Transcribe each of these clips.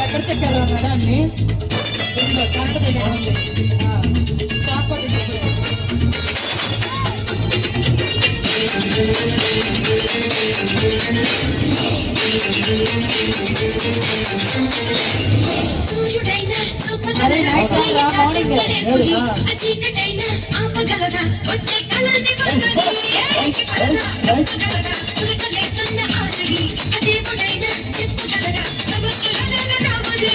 ఎక్కడ చెప్పారు మేడాన్ని అరే నైట్ మార్నింగ్ చీకటైనా ఆపగలదా వచ్చే కళని ఆశగి అదేవుడైనా చెప్పగలరా సమస్యలనగా రావాలి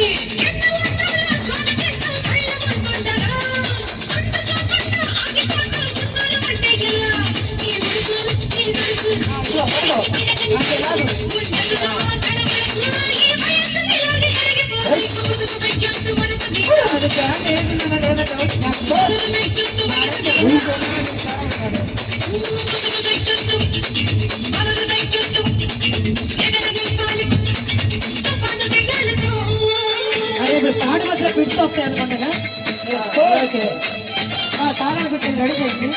పాట మధ్యలో పిట్స్ వస్తాయి అనుకుంటా తాళాలు పెట్టి రెడీ చేసి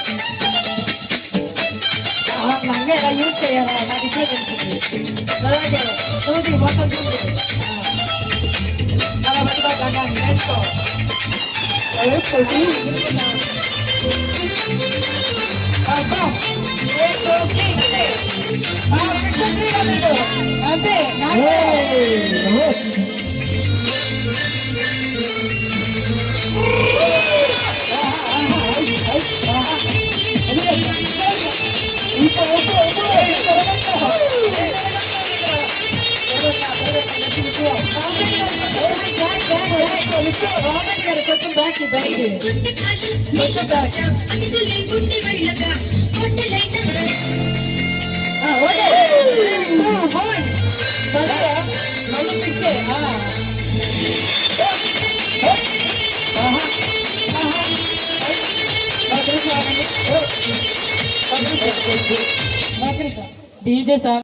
లంగా ఎలా యూజ్ చేయాలా నాకు ఇప్పుడే తెలుస్తుంది అలాగే సూది మొత్తం చూసి అలా పట్టుకోకండి నేర్చుకో అంతే కొంచెం బ్యాక్ డీజే సార్